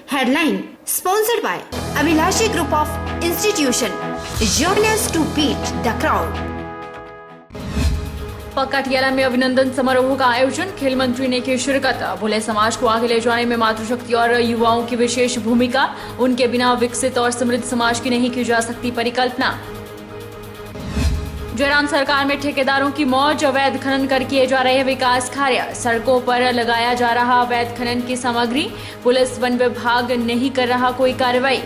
Headline sponsored by Abhilashi Group of Institution. Join us to beat the crowd. पकाटियाला में अभिनंदन समारोह का आयोजन, खेल मंत्री ने की शिरकत। बोले समाज को आगे ले जाने में मातृशक्ति और युवाओं की विशेष भूमिका, उनके बिना विकसित और समृद्ध समाज की नहीं की जा सकती परिकल्पना। जयराम सरकार में ठेकेदारों की मौज, अवैध खनन कर किए जा रहे विकास कार्य, सड़कों पर लगाया जा रहा अवैध खनन की सामग्री, पुलिस वन विभाग नहीं कर रहा कोई कार्रवाई।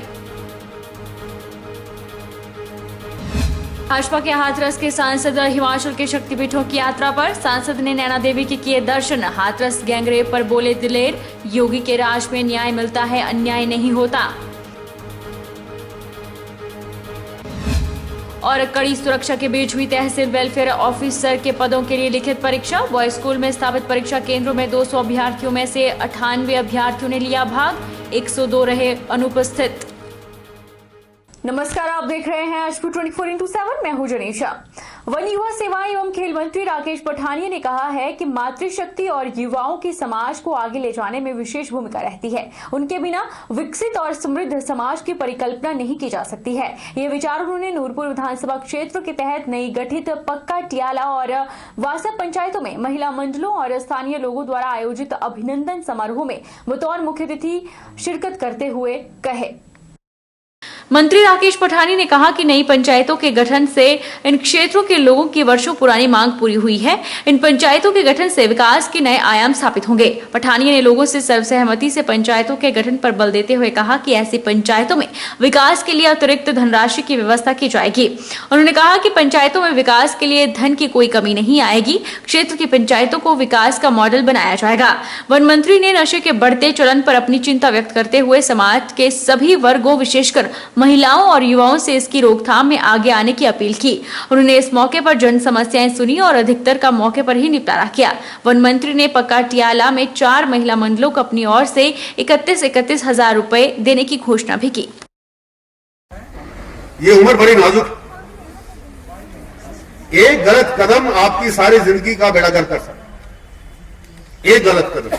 भाजपा के हाथरस के सांसद हिमाचल के शक्तिपीठों की यात्रा पर, सांसद ने नैना देवी के किए दर्शन। हाथरस गैंगरेप पर बोले दिलेर, योगी के राज में न्याय मिलता है, अन्याय नहीं होता। और कड़ी सुरक्षा के बीच हुई तहसील वेलफेयर ऑफिसर के पदों के लिए लिखित परीक्षा। बॉय स्कूल में स्थापित परीक्षा केंद्रों में 200 अभ्यर्थियों में से 98 अभ्यर्थियों ने लिया भाग, 102 रहे अनुपस्थित। नमस्कार, आप देख रहे हैं आज 24x7। मैं हूं जनीशा। वन युवा सेवाएं एवं खेल मंत्री राकेश पठानिया ने कहा है कि मातृशक्ति और युवाओं की समाज को आगे ले जाने में विशेष भूमिका रहती है, उनके बिना विकसित और समृद्ध समाज की परिकल्पना नहीं की जा सकती है। ये विचार उन्होंने नूरपुर विधानसभा क्षेत्र के तहत नई गठित पक्का टियाला और वासा पंचायतों में महिला मंडलों और स्थानीय लोगों द्वारा आयोजित अभिनंदन समारोह में बतौर मुख्य अतिथि शिरकत करते हुए कहे। मंत्री राकेश पठानिया ने कहा कि नई पंचायतों के गठन से इन क्षेत्रों के लोगों की वर्षों पुरानी मांग पूरी हुई है। इन पंचायतों के गठन से विकास के नए आयाम स्थापित होंगे। पठानिया ने लोगों से सर्वसहमति से पंचायतों के गठन पर बल देते हुए कहा कि ऐसी पंचायतों में विकास के लिए अतिरिक्त धनराशि की व्यवस्था की जाएगी। उन्होंने कहा कि पंचायतों में विकास के लिए धन की कोई कमी नहीं आएगी। क्षेत्र की पंचायतों को विकास का मॉडल बनाया जाएगा। वन मंत्री ने नशे के बढ़ते चलन पर अपनी चिंता व्यक्त करते हुए समाज के सभी वर्गों, विशेषकर महिलाओं और युवाओं से इसकी रोकथाम में आगे आने की अपील की। उन्होंने इस मौके पर जन समस्याएं सुनी और अधिकतर का मौके पर ही निपटारा किया। वन मंत्री ने पकाटियाला में 4 महिला मंडलों को अपनी ओर से 31 हजार रुपए देने की घोषणा भी की। ये उम्र बड़ी नाजुक, एक गलत कदम आपकी सारी जिंदगी का बेड़ा गर्क कर सकता। एक गलत कदम,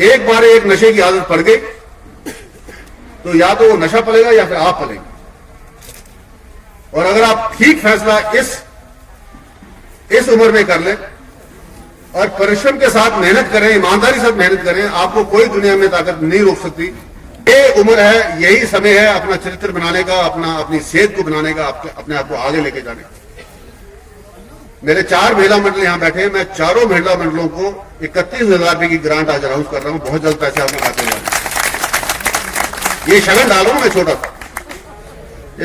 एक बार एक नशे की आदत पड़ गई तो या तो वो नशा पलेगा या फिर आप पलेंगे। और अगर आप ठीक फैसला इस उम्र में कर लें और परिश्रम के साथ मेहनत करें, ईमानदारी से मेहनत करें, आपको कोई दुनिया में ताकत नहीं रोक सकती। ये उम्र है, यही समय है अपना चरित्र बनाने का, अपनी सेहत को बनाने का, अपने आप को आगे लेके जाने का। मेरे 4 महिला मंडल यहां बैठे हैं। मैं चारों महिला मंडलों को 31,000 रुपए की ग्रांट आज अनाउंस कर रहा हूं। बहुत जल्द पैसे आपके खाते में आएंगे। ये शगन डाल रहा हूं, मैं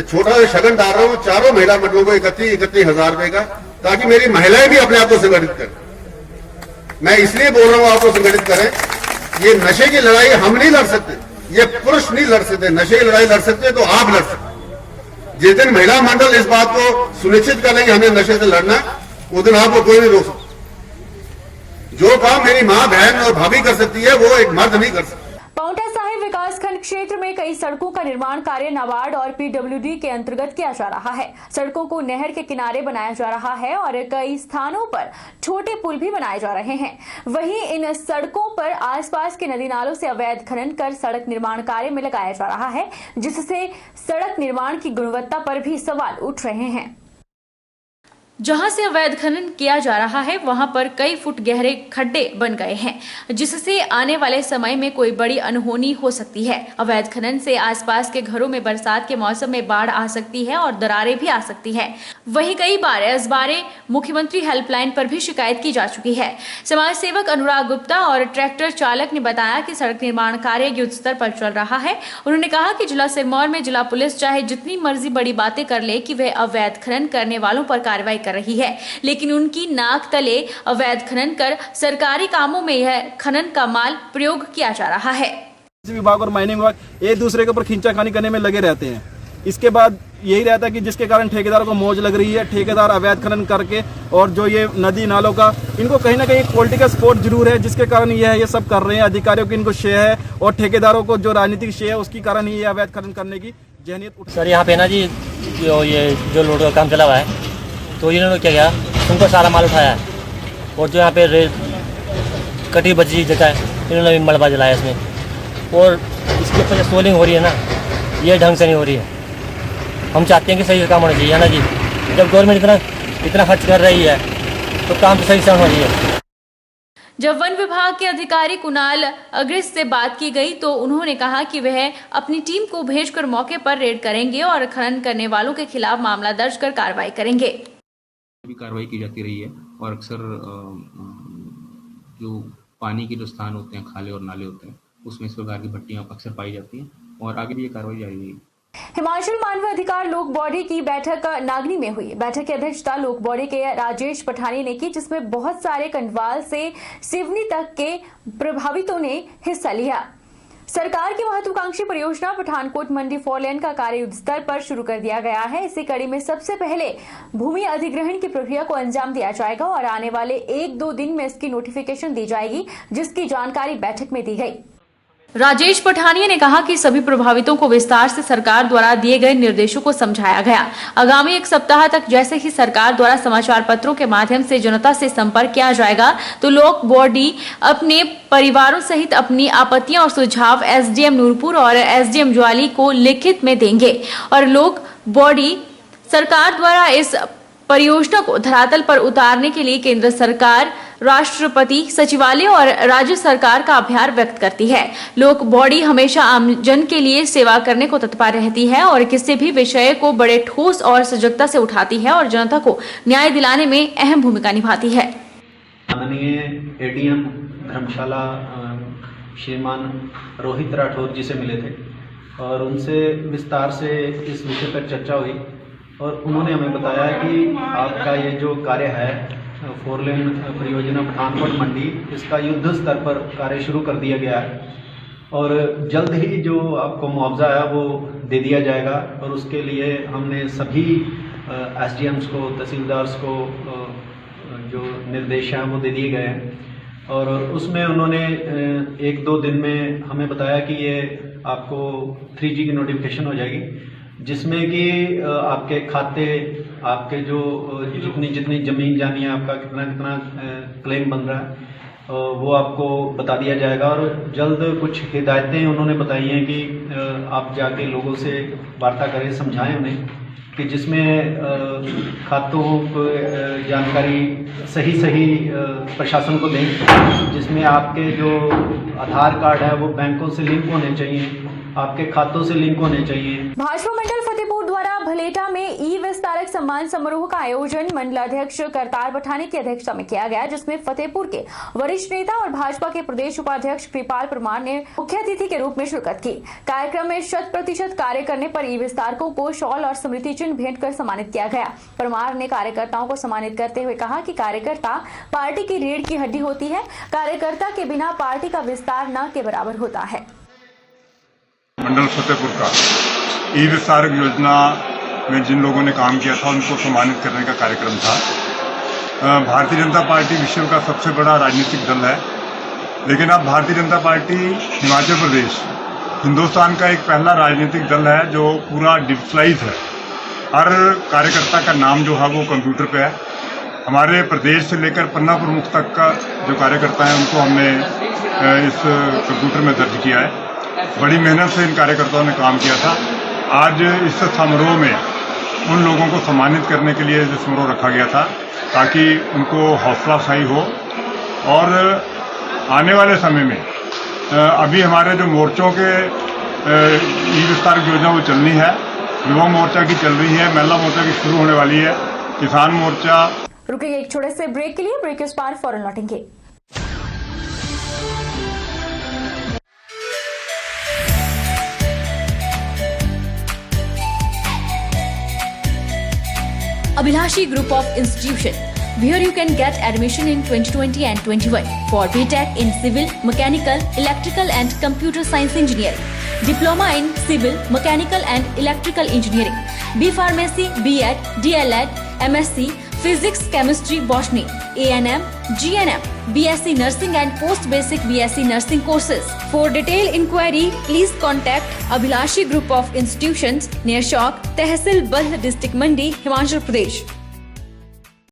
छोटा सा शगन डाल रहा हूं चारों महिला मंडलों को 31 हजार रुपए का, ताकि मेरी महिलाएं भी अपने आप को संगठित करें। मैं इसलिए बोल रहा हूं आपको संगठित करें। ये नशे की लड़ाई हम नहीं लड़ सकते, ये पुरुष नहीं लड़ सकते। नशे की लड़ाई लड़ सकते तो आप लड़ सकते। जिस दिन महिला मंडल इस बात को सुनिश्चित कर लेंगे हमें नशे से लड़ना, उस दिन आपको कोई नहीं रोक सकता। जो काम मेरी मां, बहन और भाभी कर सकती है वो एक मर्द नहीं कर सकता। पांवटा साहिब विकासखंड क्षेत्र में कई सड़कों का निर्माण कार्य नाबार्ड और पीडब्ल्यूडी के अंतर्गत किया जा रहा है। सड़कों को नहर के किनारे बनाया जा रहा है और कई स्थानों पर छोटे पुल भी बनाए जा रहे हैं। वहीं इन सड़कों पर आसपास के नदी नालों से अवैध खनन कर सड़क निर्माण कार्य में लगाया जा रहा है, जिससे सड़क निर्माण की गुणवत्ता पर भी सवाल उठ रहे हैं। जहां से अवैध खनन किया जा रहा है वहां पर कई फुट गहरे खड्डे बन गए हैं, जिससे आने वाले समय में कोई बड़ी अनहोनी हो सकती है। अवैध खनन से आसपास के घरों में बरसात के मौसम में बाढ़ आ सकती है और दरारें भी आ सकती है। वहीं कई बार इस बारे मुख्यमंत्री हेल्पलाइन पर भी शिकायत की जा चुकी है। समाज सेवक अनुराग गुप्ता और ट्रैक्टर चालक ने बताया कि सड़क निर्माण कार्य युद्ध स्तर पर चल रहा है। उन्होंने कहा कि जिला सिरमौर में जिला पुलिस चाहे जितनी मर्जी बड़ी बातें कर ले कि वह अवैध खनन करने वालों पर कार्रवाई कर रही है, लेकिन उनकी नाक तले अवैध खनन कर सरकारी कामों में यह खनन का माल प्रयोग किया जा रहा है। विभाग और माइनिंग विभाग एक दूसरे के ऊपर खींचाखानी करने में लगे रहते हैं। इसके बाद यही रहता है कि जिसके कारण ठेकेदारों को मौज लग रही है। ठेकेदार अवैध खनन करके और जो ये नदी नालों का इनको कहीं ना कहीं पॉलिटिकल सपोर्ट जरूर है, जिसके कारण ये सब कर रहे हैं। अधिकारियों की इनको शेय है और ठेकेदारों को जो राजनीतिक शेय है उसके कारण ही ये अवैध खनन करने की जहनीत। सर यहाँ पे ना जी जो लोड का काम चला हुआ है, तो इन्होंने क्या किया, उनको सारा माल उठाया है और जो यहाँ पे कटी बची जगह है इन्होंने भी मलबा जलाया इसमें। और इसके ऊपर जो सोलिंग हो रही है ना, ये ढंग से नहीं हो रही है। हम चाहते हैं कि सही से काम होना चाहिए, है ना जी। जब गवर्नमेंट इतना खर्च कर रही है तो काम तो सही से होना चाहिए। जब वन विभाग के अधिकारी कुणाल अग्रज से बात की गई तो उन्होंने कहा कि वह अपनी टीम को भेजकर मौके पर रेड करेंगे और खनन करने वालों के खिलाफ मामला दर्ज कर कार्रवाई करेंगे। भी कार्रवाई की जाती रही है और अक्सर जो पानी के जो स्थान होते हैं, खाले और नाले होते हैं, उसमें इस प्रकार की भट्टियां अक्सर पाई जाती हैं और आगे भी ये कार्रवाई जारी रहेगी। हिमाचल मानव अधिकार लोक बॉडी की बैठक नागनी में हुई। बैठक की अध्यक्षता लोक बॉडी के राजेश पठानी ने की, जिसमें बहुत सारे कंडवाल से सिवनी तक के प्रभावितों ने हिस्सा लिया। सरकार की महत्वाकांक्षी परियोजना पठानकोट मंडी 4 लेन का कार्य युद्ध स्तर पर शुरू कर दिया गया है। इसी कड़ी में सबसे पहले भूमि अधिग्रहण की प्रक्रिया को अंजाम दिया जाएगा और आने वाले 1-2 दिन में इसकी नोटिफिकेशन दी जाएगी, जिसकी जानकारी बैठक में दी गई। राजेश पठानिया ने कहा कि सभी प्रभावितों को विस्तार से सरकार द्वारा दिए गए निर्देशों को समझाया गया। आगामी 1 सप्ताह तक जैसे ही सरकार द्वारा समाचार पत्रों के माध्यम से जनता से संपर्क किया जाएगा तो लोक बॉडी अपने परिवारों सहित अपनी आपत्तियां और सुझाव एसडीएम नूरपुर और एसडीएम ज्वाली को लिखित में देंगे और लोक बॉडी सरकार द्वारा इस परियोजना को धरातल पर उतारने के लिए केंद्र सरकार, राष्ट्रपति सचिवालय और राज्य सरकार का आभार व्यक्त करती है। लोक बॉडी हमेशा आमजन के लिए सेवा करने को तत्पर रहती है और किसी भी विषय को बड़े ठोस और सजगता से उठाती है और जनता को न्याय दिलाने में अहम भूमिका निभाती है। माननीय एडीएम धर्मशाला श्रीमान रोहित राठौर जी से मिले थे और उनसे विस्तार से इस विषय पर चर्चा हुई और उन्होंने हमें बताया कि आपका ये जो कार्य है 4 लेन परियोजना पठानकोट मंडी, इसका युद्ध स्तर पर कार्य शुरू कर दिया गया है और जल्द ही जो आपको मुआवजा है वो दे दिया जाएगा और उसके लिए हमने सभी एसडीएम्स को, तहसीलदार्स को जो निर्देश हैं वो दे दिए गए हैं और उसमें उन्होंने 1-2 दिन में हमें बताया कि ये आपको 3G की नोटिफिकेशन हो जाएगी, जिसमें कि आपके खाते, आपके जो जितनी ज़मीन जानी है, आपका कितना क्लेम बन रहा है वो आपको बता दिया जाएगा और जल्द कुछ हिदायतें उन्होंने बताई हैं कि आप जाके लोगों से वार्ता करें, समझाएं उन्हें कि जिसमें खातों को जानकारी सही प्रशासन को दें, जिसमें आपके जो आधार कार्ड है वो बैंकों से लिंक होने चाहिए, आपके खातों से लिंक होने चाहिए। भाजपा मंडल फतेहपुर द्वारा भलेटा में ई विस्तारक सम्मान समारोह का आयोजन मंडलाध्यक्ष करतार पठानी की अध्यक्षता में किया गया, जिसमें फतेहपुर के वरिष्ठ नेता और भाजपा के प्रदेश उपाध्यक्ष कृपाल परमार ने मुख्य अतिथि के रूप में शिरकत की। कार्यक्रम में 100% कार्य करने पर ई विस्तारकों को शॉल और स्मृति चिन्ह भेंट कर सम्मानित किया गया। परमार ने कार्यकर्ताओं को सम्मानित करते हुए कहा कि कार्यकर्ता पार्टी की रीढ़ की हड्डी होती है, कार्यकर्ता के बिना पार्टी का विस्तार न के बराबर होता है। मंडल फतेहपुर का ई विस्तारक योजना में जिन लोगों ने काम किया था उनको सम्मानित करने का कार्यक्रम था। भारतीय जनता पार्टी विश्व का सबसे बड़ा राजनीतिक दल है, लेकिन अब भारतीय जनता पार्टी हिमाचल प्रदेश हिंदुस्तान का एक पहला राजनीतिक दल है जो पूरा डिजिटलाइज है। हर कार्यकर्ता का नाम जो है वो कंप्यूटर पे है। हमारे प्रदेश से लेकर पन्ना प्रमुख तक का जो कार्यकर्ता है उनको हमने इस कंप्यूटर में दर्ज किया है। बड़ी मेहनत से इन कार्यकर्ताओं ने काम किया था। आज इस समारोह में उन लोगों को सम्मानित करने के लिए जो समारोह रखा गया था ताकि उनको हौसला अफजाई हो और आने वाले समय में अभी हमारे जो मोर्चों के ई विस्तारक योजना वो चलनी है, युवा मोर्चा की चल रही है, महिला मोर्चा की शुरू होने वाली है, किसान मोर्चा। रुकेंगे एक छोटे से ब्रेक के लिए, ब्रेक के बाद फौरन लौटेंगे। Abhilashi Group of Institution. Here you can get admission in 2020 and 21 for BTech in Civil, Mechanical, Electrical and Computer Science Engineering, Diploma in Civil, Mechanical and Electrical Engineering, B Pharmacy, B.Ed, D.L.Ed, MSc, Physics, Chemistry, Botany, A&M, GNM, BSc Nursing and Post Basic BSc Nursing courses. For detailed inquiry, please contact Abhilashi Group of Institutions near Chowk, Tehsil Balh, District Mandi, Himachal Pradesh.